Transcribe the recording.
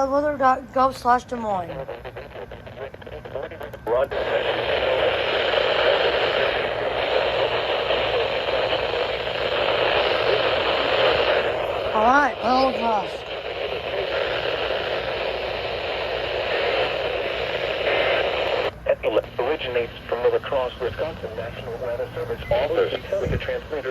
www.go/Des Moines. Alright, all across. Originates from the La Crosse, Wisconsin National Weather Service. All those with the transmitter